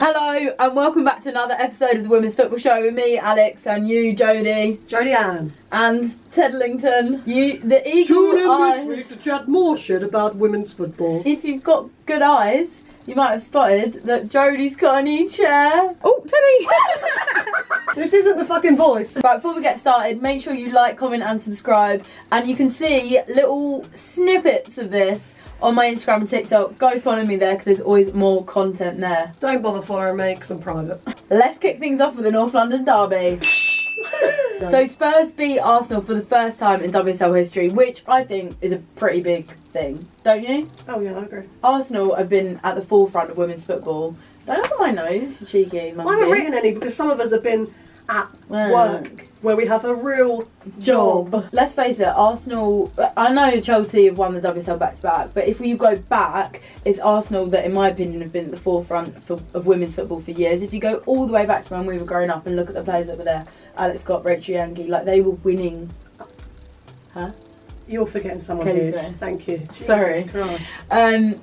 Hello and welcome back to another episode of the Women's Football Show with me, Alex, and you, Jodie Ann. and Tedlington. The eagle Tune in eye. this week to chat more shit about women's football. If you've got good eyes, you might have spotted that Jodie's got a new chair. Oh, Teddy! This isn't the fucking voice. Right, before we get started, make sure you like, comment and subscribe. And you can see little snippets of this on my Instagram and TikTok. Go follow me there because there's always more content there. Don't bother following me because I'm private. Let's kick things off with the North London derby. So Spurs beat Arsenal for the first time in WSL history, which I think is a pretty big thing, don't you? Oh yeah, I agree. Arsenal have been at the forefront of women's football. Don't look at my nose, you cheeky monkey. I haven't written any because some of us have been at work where we have a real job. Let's face it, Arsenal, I know Chelsea have won the WSL back-to-back, but if you go back, it's Arsenal that, in my opinion, have been at the forefront of women's football for years. If you go all the way back to when we were growing up and look at the players that were there, Alex Scott, Rachel Yankee, like they were winning. Huh? You're forgetting someone Kelly huge. Smith. Thank you. Jesus Sorry. Christ. And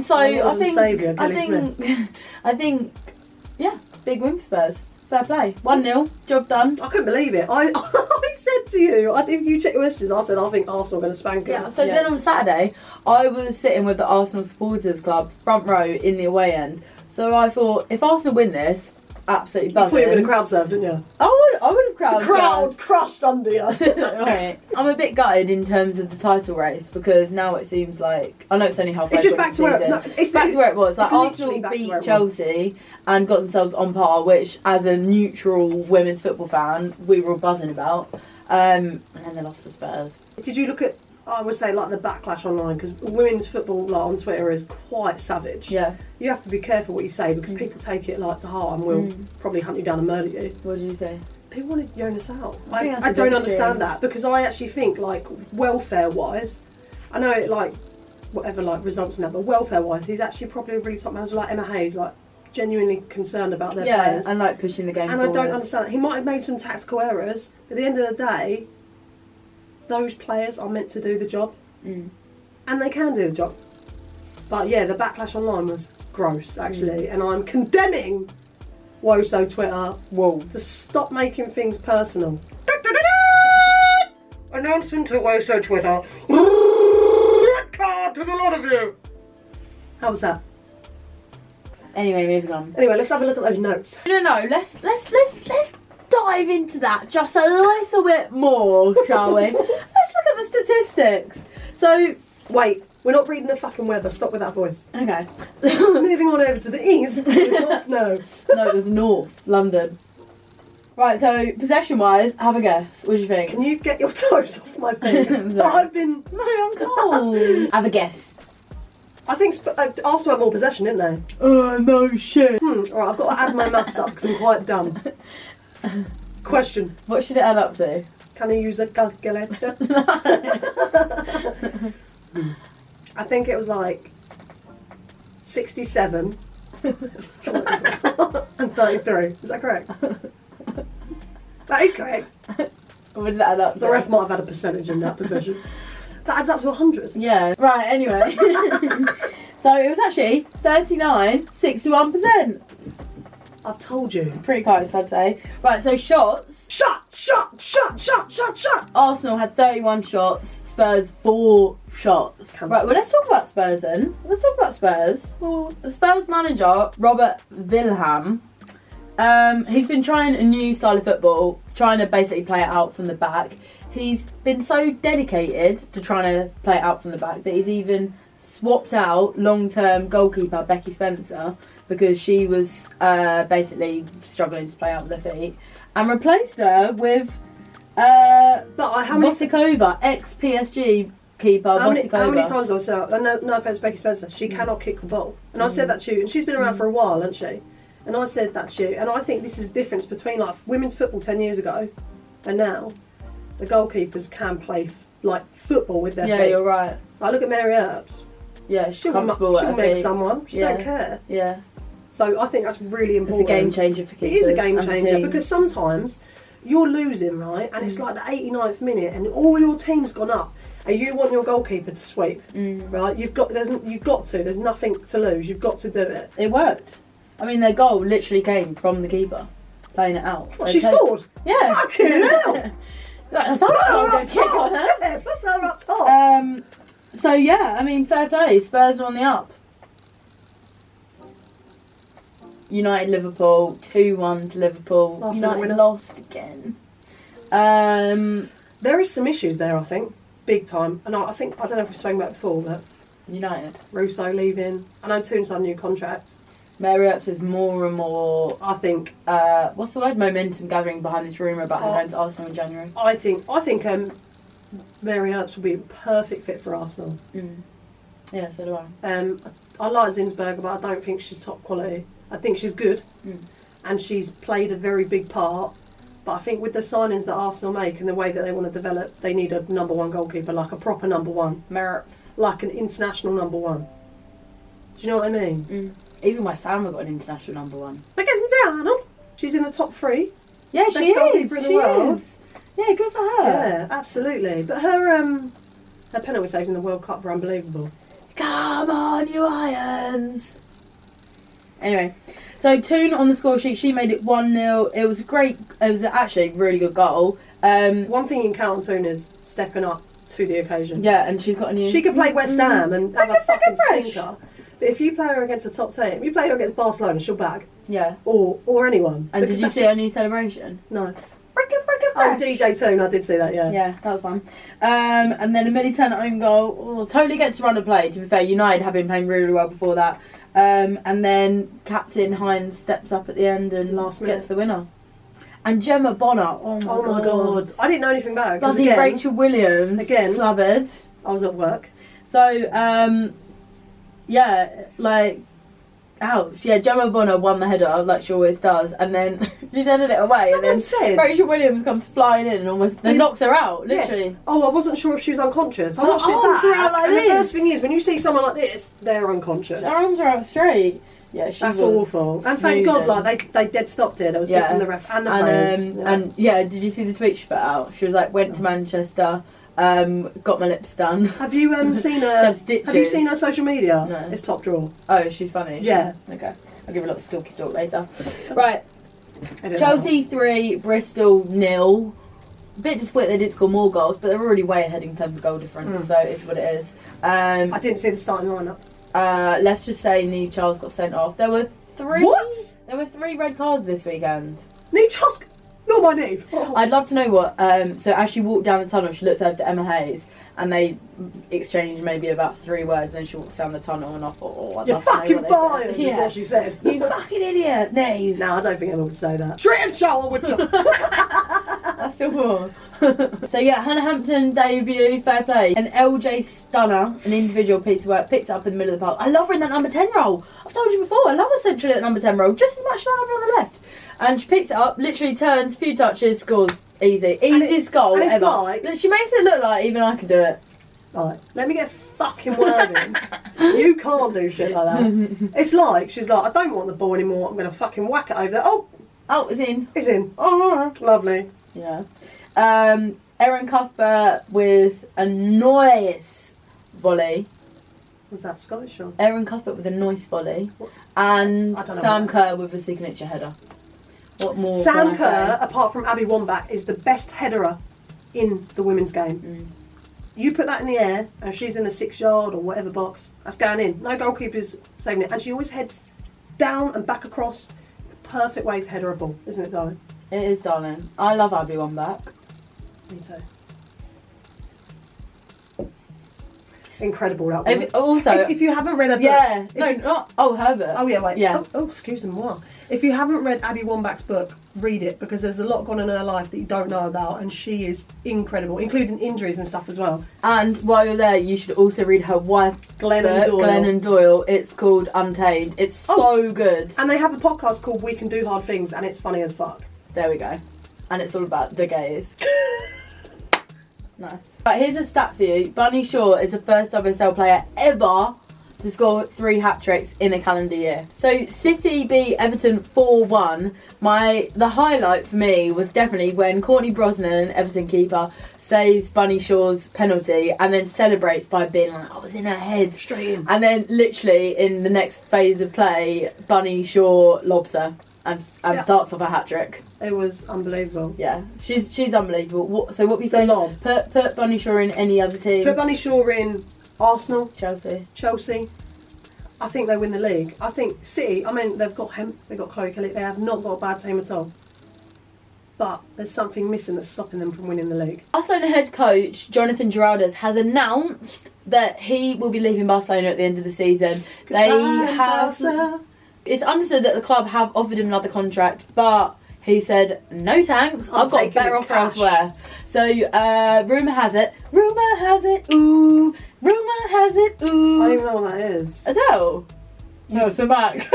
so Lord and Saviour, Kelly I think, yeah, big win for Spurs. Fair play. 1-0, job done. I couldn't believe it. I said to you, if you check your messages, I said I think Arsenal are going to spank it. Yeah, so then on Saturday, I was sitting with the Arsenal Supporters Club, front row in the away end. So I thought, if Arsenal win this, absolutely buzzing. You thought you were going to crowd serve, didn't you? I would have crowd The crowd crushed under you. Right. I'm a bit gutted in terms of the title race because now it seems like, I know it's only halfway. It's just back to where it's back to where it was. Like Arsenal beat Chelsea and got themselves on par, which as a neutral women's football fan we were all buzzing about. And then they lost to Spurs. Did you look at, I would say, like the backlash online, because women's football like, on Twitter is quite savage. Yeah. You have to be careful what you say because people take it like to heart and will probably hunt you down and murder you. What did you say? People wanted Jonas out. I I don't understand that because I actually think, like, welfare-wise, I know it, like, whatever, like, results in that, but welfare-wise, he's actually probably a really top manager like Emma Hayes, like, genuinely concerned about their players. And like pushing the game and forward. I don't understand. He might have made some tactical errors, but at the end of the day, those players are meant to do the job. And they can do the job. But yeah, the backlash online was gross, actually. And I'm condemning WOSO Twitter to stop making things personal. Announcement to WOSO Twitter. Red card to the lot of you. How was that? Anyway, moving on. Anyway, let's have a look at those notes. No. Let's dive into that just a little bit more, shall we? Let's look at the statistics. So, wait, we're not reading the fucking weather. Stop with that voice. Okay. Moving on over to the east. No, it was North London. Right. So, possession-wise, have a guess. What do you think? Can you get your toes off my finger? I've been. No, I'm cold. Have a guess. I think Arsenal had more possession, didn't they? Oh, no shit. Alright, I've got to add my maths up because I'm quite dumb. Question. What should it add up to? Can I use a calculator? I think it was like 67 and 33. Is that correct? That is correct. What does that add up to? The ref might have had a percentage in that possession. That adds up to 100. Yeah. Right, anyway. So it was actually 61%. I've told you. Pretty close, I'd say. Right, so shots. Shot! Arsenal had 31 shots. Spurs 4 shots. Cancel. Right, well let's talk about Spurs then. The Spurs manager, Robert Wilhelm, he's been trying a new style of football, trying to basically play it out from the back. He's been so dedicated to trying to play it out from the back that he's even swapped out long-term goalkeeper Becky Spencer because she was basically struggling to play out with her feet, and replaced her with Vosikova, ex-PSG keeper Vosikova. How many times have I said, no offence Becky Spencer, she cannot kick the ball. And I said that to you, and she's been around for a while, hasn't she? And I said that to you, and I think this is the difference between like women's football 10 years ago and now. The goalkeepers can play like football with their feet. Yeah, you're right. I look at Mary Earps. Yeah, she's She'll comfortable she'll at her make feet. someone. She don't care. Yeah. So I think that's really important. It's a game changer for keepers. It is a game and changer teams. because sometimes you're losing, right? And it's like the 89th minute and all your team's gone up and you want your goalkeeper to sweep, right? You've got to. There's nothing to lose. You've got to do it. I mean, their goal literally came from the keeper playing it out. What, she scored? Yeah. Fucking hell. I thought I was going to kick on her. Yeah, plus her up top. So yeah, I mean, fair play. Spurs are on the up. United Liverpool 2-1 to Liverpool. Last minute United winner. lost again. There is some issues there, I think, big time. And I think, I don't know if we've spoken about it before, but United. Russo leaving. I know Toon signed a new contract. Mary Earps is more and more. I think. What's the word? Momentum gathering behind this rumour about her going to Arsenal in January. I think Mary Earps will be a perfect fit for Arsenal. Yeah, so do I. I like Zinsberger, but I don't think she's top quality. I think she's good, and she's played a very big part. But I think with the signings that Arsenal make and the way that they want to develop, they need a number one goalkeeper, like a proper number one. Merits. Like an international number one. Do you know what I mean? Even West Ham have got an international number one. Again, Diana. She's in the top 3. Yeah, Best she is. goalkeeper in the world. Is. Yeah, good for her. Yeah, absolutely. But her penalty saves in the World Cup were unbelievable. Come on, you Irons! Anyway, so Toon on the score sheet, she made it 1-0. It was great. It was actually a really good goal. One thing you can count on Toon is stepping up to the occasion. Yeah, and she's got a new... She could play West Ham and have a fucking fresh. stinker. But if you play her against a top team, you play her against Barcelona, she'll bag. Yeah. Or anyone. And did you see her new celebration? No. Freaking Oh, fresh. DJ Toon, I did see that, yeah. Yeah, that was fun. And then a Millie-Turner own goal. Oh, totally gets to run of play, to be fair. United have been playing really, really well before that. And then Captain Hines steps up at the end and gets the winner. And Gemma Bonner. Oh my god. I didn't know anything about her. Bloody Rachel Williams. Again. Slavered. I was at work. So, yeah, like, ouch. Yeah, Gemma Bonner won the header, like she always does, and then she headed it away. Someone and then said Rachel Williams comes flying in and almost then knocks her out, literally. Yeah. Oh, I wasn't sure if she was unconscious. I watched Her arms it are back, out like and this. the first thing is, when you see someone like this, they're unconscious. Her arms are out straight. Yeah, That's awful. And thank God, like they dead stopped it. It was good from the ref and the players. And did you see the tweet she put out? She was like, went to Manchester. Got my lips done. Have you seen her? Have you seen her social media? No. It's top drawer. Oh, she's funny. Yeah. Okay. I'll give her a little stalky stalk later. Right. Chelsea 3, Bristol 0. A bit disappointed they didn't score more goals, but they're already way ahead in terms of goal difference, so it's what it is. I didn't see the starting lineup. Let's just say Neve Charles got sent off. There were 3. What? There were 3 red cards this weekend. Neve Charles. Not my Neve. Oh. I'd love to know what. So as she walked down the tunnel, she looks over to Emma Hayes, and they exchanged maybe about 3 words, and then she walks down the tunnel, and I thought, oh, I'd You're love to know fucking what fired, they said. is what she said. You fucking idiot, Nave. No, I don't think Emma would say that. Trenchall would you? That's still more. So yeah, Hannah Hampton debut, fair play. An LJ Stunner, an individual piece of work, picked it up in the middle of the park. I love her in that number 10 role. I've told you before, I love her centrally at number 10 role, just as much as I love her on the left. And she picks it up, literally turns, few touches, scores. Easy. Easiest goal and it's ever. like, She makes it look like even I could do it. Right, let me get a fucking word in. You can't do shit like that. It's like, she's like, I don't want the ball anymore, I'm going to fucking whack it over there. Oh, it's in. it's in. Oh, lovely. Yeah. Erin Cuthbert with a nice volley. Was that Scottish or? Erin Cuthbert with a nice volley. And I don't know Sam Kerr with a signature header. What more? Sam Kerr, apart from Abby Wambach, is the best headerer in the women's game. You put that in the air, and she's in the 6-yard or whatever box, that's going in. No goalkeeper's saving it. And she always heads down and back across. The perfect way to header a ball, isn't it, darling? It is, darling. I love Abby Wambach. Me too. Incredible, that one. Also, if you haven't read her book... Yeah. Herbert. Oh, yeah, wait. Yeah. Oh, excuse me, what? If you haven't read Abby Wambach's book, read it, because there's a lot gone on in her life that you don't know about, and she is incredible, including injuries and stuff as well. And while you're there, you should also read her wife, Glennon Doyle. It's called Untamed. It's so good. And they have a podcast called We Can Do Hard Things, and it's funny as fuck. There we go. And it's all about the gays. Nice. Right, here's a stat for you. Bunny Shaw is the first WSL player ever to score 3 hat-tricks in a calendar year. So City beat Everton 4-1. The highlight for me was definitely when Courtney Brosnan, Everton keeper, saves Bunny Shaw's penalty and then celebrates by being like, I was in her head. Straight in. And then literally in the next phase of play, Bunny Shaw lobs her and starts off a hat-trick. It was unbelievable. Yeah, she's unbelievable. So what we say? Lob. Put Bunny Shaw in any other team. Put Bunny Shaw in Arsenal, Chelsea. I think they win the league. I think City, I mean, they've got Hemp, they've got Chloe Kelly, they have not got a bad team at all. But there's something missing that's stopping them from winning the league. Barcelona head coach Jonatan Giraldez has announced that he will be leaving Barcelona at the end of the season. It's understood that the club have offered him another contract, but he said, no thanks, I've got a better offer elsewhere. So, rumour has it, ooh, rumour has it, ooh. I don't even know what that is. Adele? No, it's a back.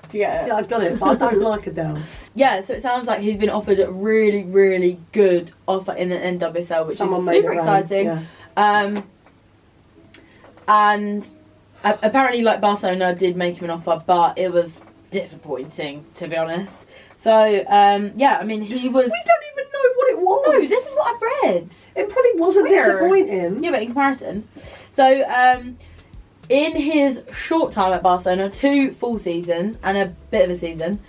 Do you get it? Yeah, I've got it, but I don't like Adele. Yeah, so it sounds like he's been offered a really, really good offer in the NWSL, which is super exciting. Yeah. And apparently, like, Barcelona did make him an offer, but it was disappointing, to be honest. So, yeah, I mean, he was... We don't even know what it was. No, this is what I've read. It probably wasn't disappointing. Yeah, but in comparison. So, in his short time at Barcelona, 2 full seasons and a bit of a season,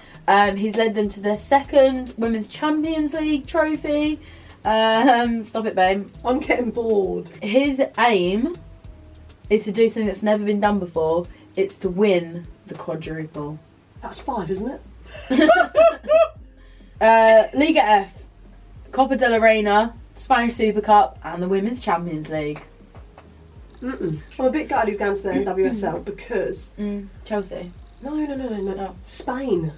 he's led them to their 2nd Women's Champions League trophy. Stop it, babe. I'm getting bored. His aim is to do something that's never been done before. It's to win the quadruple. That's 5, isn't it? Liga F, Copa de la Reina, Spanish Super Cup, and the Women's Champions League. I'm a bit gutted he's going to the NWSL because... Chelsea. No. Oh. Spain.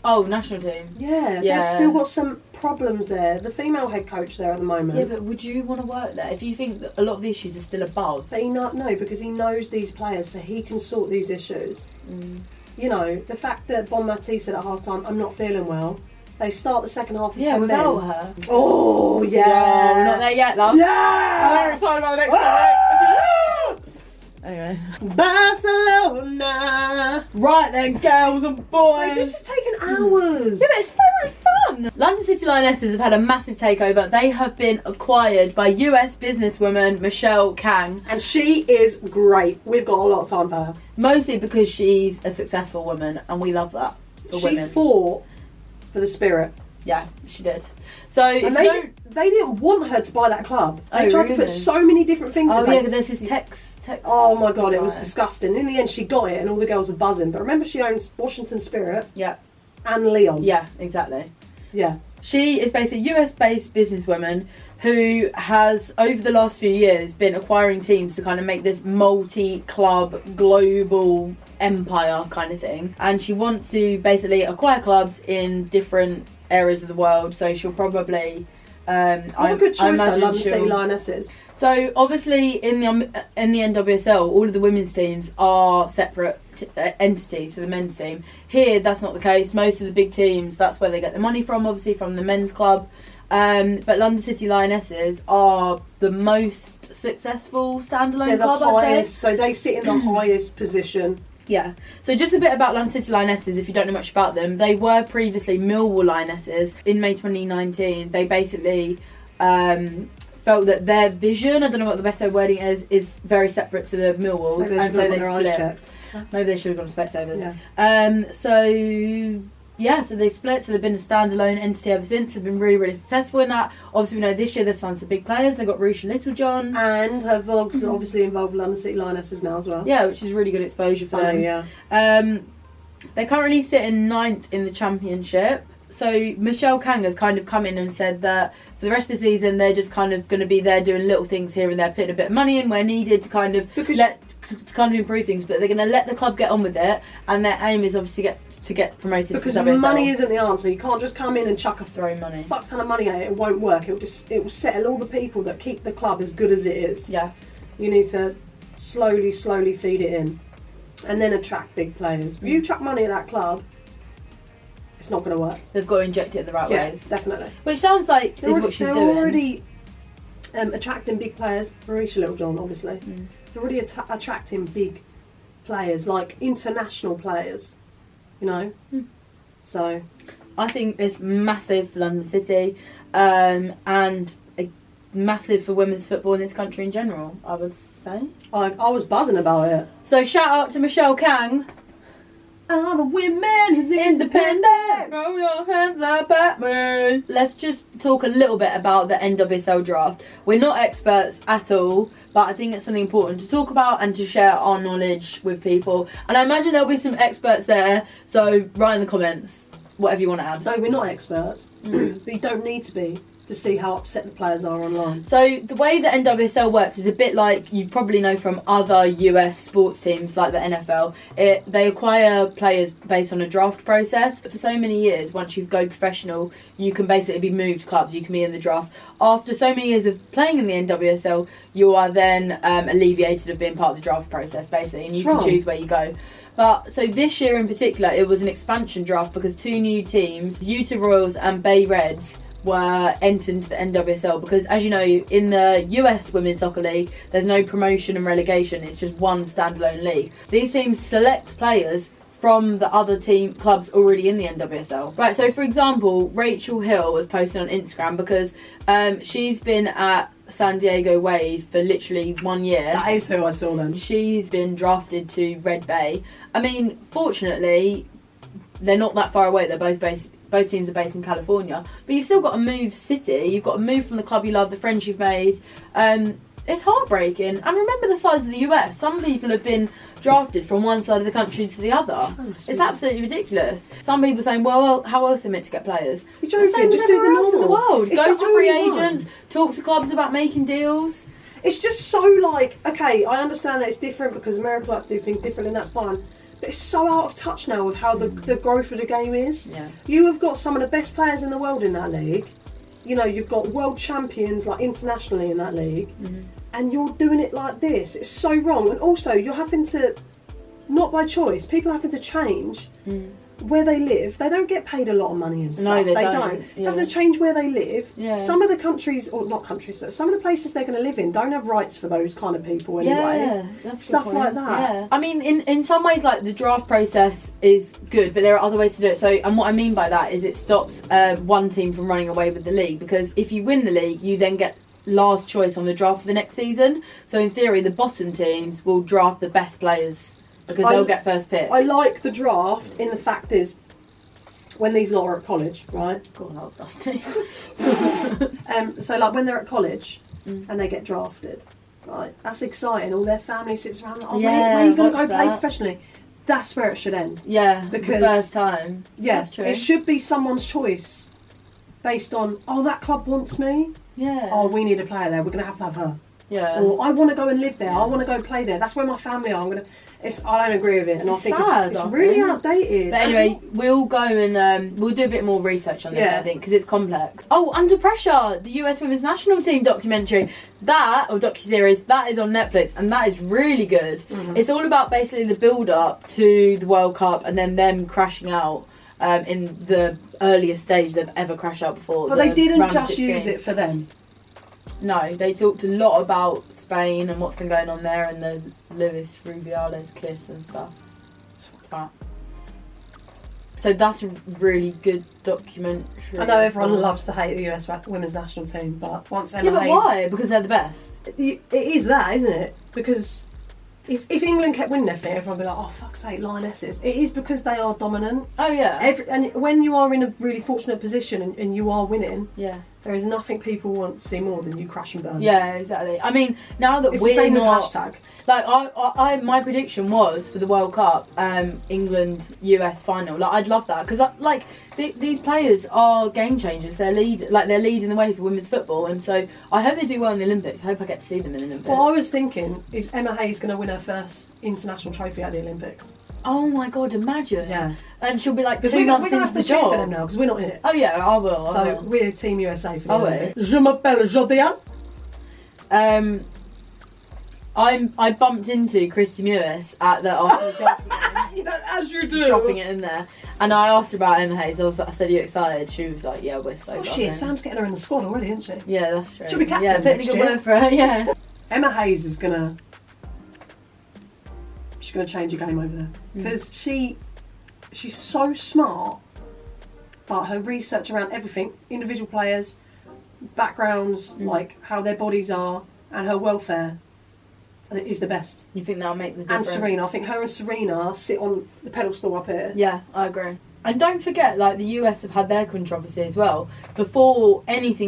Oh, national team. Yeah, they've still got some problems there. The female head coach there at the moment. Yeah, but would you want to work there if you think that a lot of the issues are still above? But no, because he knows these players, so he can sort these issues. You know, the fact that Bon Mati said at half-time, I'm not feeling well. They start the second half with 10 without men. her. Oh, yeah. No, we're not there yet, love. Yeah! I'm very excited about the next one, right? Anyway. Barcelona! Right then, girls and boys. Wait, this is taking hours. Yeah, but it's so much fun. London City Lionesses have had a massive takeover. They have been acquired by US businesswoman Michelle Kang. And she is great. We've got a lot of time for her. Mostly because she's a successful woman, and we love that for women. She fought for the spirit. Yeah, she did. So and they didn't want her to buy that club. They tried to put so many different things in place. Oh yeah, but there's his text. Oh my god, it was disgusting. In the end, she got it, and all the girls were buzzing. But remember, she owns Washington Spirit. Yeah. And Leon. Yeah, exactly. Yeah. She is basically a US-based businesswoman who has, over the last few years, been acquiring teams to kind of make this multi-club, global empire kind of thing. And she wants to basically acquire clubs in different areas of the world. So she'll probably... what a good choice, London City Lionesses. So obviously in the NWSL, all of the women's teams are separate entities to the men's team. Here, that's not the case. Most of the big teams, that's where they get the money from, obviously from the men's club. But London City Lionesses are the most successful standalone club, I'd say. So they sit in the highest position. Yeah. So just a bit about London City Lionesses, if you don't know much about them. They were previously Millwall Lionesses. In May 2019, they basically felt that their vision, I don't know what the best way of wording is very separate to the Millwalls. Maybe they and so they split. checked. Maybe they should have gone to Spectators. Yeah. So they split, so they've been a standalone entity ever since. They've been really, really successful in that. Obviously, we know this year they've signed some big players. They've got Rusha Littlejohn. And her vlogs obviously involve London City Lionesses now as well. Yeah, which is really good exposure for them. Yeah. They currently sit in 9th in the championship. So Michelle Kang has kind of come in and said that for the rest of the season they're just kind of going to be there doing little things here and there, putting a bit of money in where needed to kind of improve things, but they're going to let the club get on with it, and their aim is obviously to get promoted. Because to WSL. money isn't the answer. You can't just come in and chuck a throw money, fuck ton of money at it. It won't work. It will settle all the people that keep the club as good as it is. Yeah. You need to slowly feed it in, and then attract big players. If you chuck money at that club, it's not going to work. They've got to inject it in the right ways. Definitely. Which sounds like is what she's doing. They're already attracting big players. Rusha Littlejohn, obviously. They're already attracting big players, like international players, you know. So I think it's massive for London City, and massive for women's football in this country in general, I would say. I was buzzing about it. So shout out to Michelle Kang. All the women who's independent. Throw your hands up at me. Let's just talk a little bit about the NWSL draft. We're not experts at all, but I think it's something important to talk about and to share our knowledge with people. And I imagine there'll be some experts there, so write in the comments whatever you want to add. No, we're not experts, but you don't need to be to see how upset the players are online. So the way that NWSL works is a bit like you probably know from other US sports teams like the NFL. They acquire players based on a draft process. For so many years, once you go professional, you can basically be moved clubs. You can be in the draft. After so many years of playing in the NWSL, you are then alleviated of being part of the draft process, basically, and you can choose where you go. But so this year in particular, it was an expansion draft because 2 new teams, Utah Royals and Bay Reds, were entered into the NWSL because, as you know, in the US Women's Soccer League, there's no promotion and relegation. It's just one standalone league. These teams select players from the other team clubs already in the NWSL. Right, so for example, Rachel Hill was posted on Instagram because she's been at San Diego Wade for literally 1 year. That is who I saw then. She's been drafted to Red Bay. I mean, fortunately, they're not that far away. They're both teams are based in California, but you've still got to move city. You've got to move from the club you love, the friends you've made. It's heartbreaking. And remember the size of the US. Some people have been drafted from one side of the country to the other. It's absolutely ridiculous. Some people saying, well, how else are they meant to get players? You're joking, just do the normal. In the world. It's go the to free only agents, talk to clubs about making deals. It's just so like, okay, I understand that it's different because America likes to do things differently and that's fine. But it's so out of touch now with how the growth of the game is. Yeah. You have got some of the best players in the world in that league. You know, you've got world champions like internationally in that league. And you're doing it like this. It's so wrong. And also, you're having to, not by choice, people are having to change where they live. They don't get paid a lot of money and stuff. No, they don't. Yeah. Having to change where they live. Yeah. Some of the countries, or not countries, so some of the places they're going to live in don't have rights for those kind of people anyway. Yeah, that's stuff like that. Yeah. I mean, in some ways, like the draft process is good, but there are other ways to do it. So, and what I mean by that is it stops one team from running away with the league, because if you win the league, you then get last choice on the draft for the next season. So in theory, the bottom teams will draft the best players because they'll get first pick. I like the draft in the fact is when these lot are at college, right? God, that was dusty. So like when they're at college and they get drafted, right? That's exciting. All their family sits around like, where are you going to go play professionally? That's where it should end. Yeah, because the first time. Yeah, that's true. It should be someone's choice based on, oh, that club wants me. Yeah. Oh, we need a player there. We're going to have her. Yeah. Or I want to go and live there. I want to go play there. That's where my family are. I don't agree with it, and I think it's really outdated. But anyway, we'll go and we'll do a bit more research on this, I think, because it's complex. Oh, Under Pressure, the US Women's National Team documentary, or docuseries, that is on Netflix, and that is really good. It's all about basically the build-up to the World Cup and then them crashing out in the earliest stage they've ever crashed out before. But they didn't just use it for them. No, they talked a lot about Spain and what's been going on there and the Luis Rubiales kiss and stuff. So that's a really good documentary. I know everyone loves to hate the US Women's National Team, but once Emma but why? Because they're the best. It is that, isn't it? Because if England kept winning everything, everyone would be like, oh, fuck's sake, Lionesses. It is because they are dominant. Oh, yeah. And when you are in a really fortunate position and you are winning, there is nothing people want to see more than you crash and burn. Yeah, exactly. I mean, now that it's we're the same not... with hashtag. Like, my prediction was for the World Cup, England-US final. Like, I'd love that. Because, these players are game changers. They're leading the way for women's football. And so, I hope they do well in the Olympics. I hope I get to see them in the Olympics. What I was thinking is Emma Hayes going to win her first international trophy at the Olympics. Oh my God, imagine. Yeah. And she'll be like 2 months into the job. We're going to have to cheer for them now, because we're not in it. Oh yeah, I will. So we're Team USA for the Olympics. We? Je m'appelle Jodian. I bumped into Christy Mewis at the Arsenal Chelsea game. As you do. Dropping it in there. And I asked her about Emma Hayes. I said, are you excited? She was like, yeah, we're so excited. Oh, she is. Sam's getting her in the squad already, isn't she? Yeah, that's true. She'll be captain putting a good word for her, yeah. Emma Hayes is going to she's going to change the game over there. Because she's so smart, but her research around everything, individual players, backgrounds, like how their bodies are, and her welfare is the best. You think that'll make the difference? And Serena, I think her and Serena sit on the pedestal up here. Yeah, I agree. And don't forget, like, the US have had their controversy as well. Before any of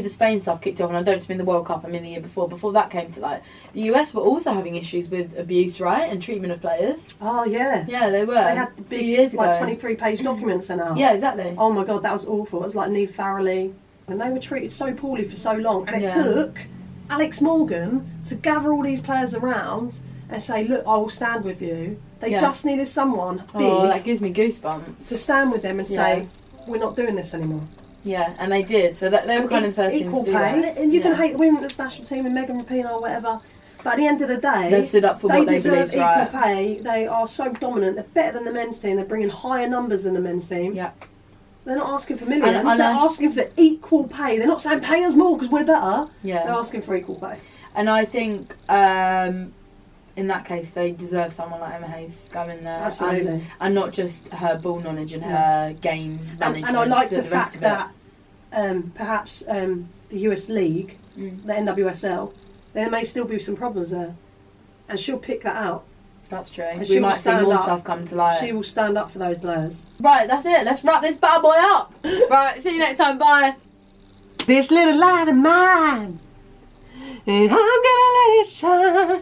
the Spain stuff kicked off, and I don't just mean the World Cup, I mean the year before that came to light, the US were also having issues with abuse, right, and treatment of players. Oh, yeah. Yeah, they were. They had the big, years ago. like, 23-page documents sent out. Yeah, exactly. Oh, my God, that was awful. It was like Neve Farrelly. And they were treated so poorly for so long. And it took Alex Morgan to gather all these players around and say, look, I will stand with you. They just needed someone big. Oh, that gives me goosebumps. To stand with them and say, we're not doing this anymore. Yeah, and they did. So they were kind of first team to do that. Equal pay. And you can hate the women's national team and Megan Rapinoe or whatever. But at the end of the day, they've stood up for what they deserve believe right. equal pay. They are so dominant. They're better than the men's team. They're bringing higher numbers than the men's team. Yeah. They're not asking for millions. They're asking for equal pay. They're not saying pay us more because we're better. Yeah. They're asking for equal pay. And I think in that case they deserve someone like Emma Hayes going there. Absolutely. And not just her ball knowledge and her game management. And I like the fact that perhaps the US League, the NWSL, there may still be some problems there. And she'll pick that out. That's true. And we might see more stuff come to light. She will stand up for those players. Right, that's it. Let's wrap this bad boy up. Right, see you next time. Bye. This little light of mine, and I'm gonna let it shine.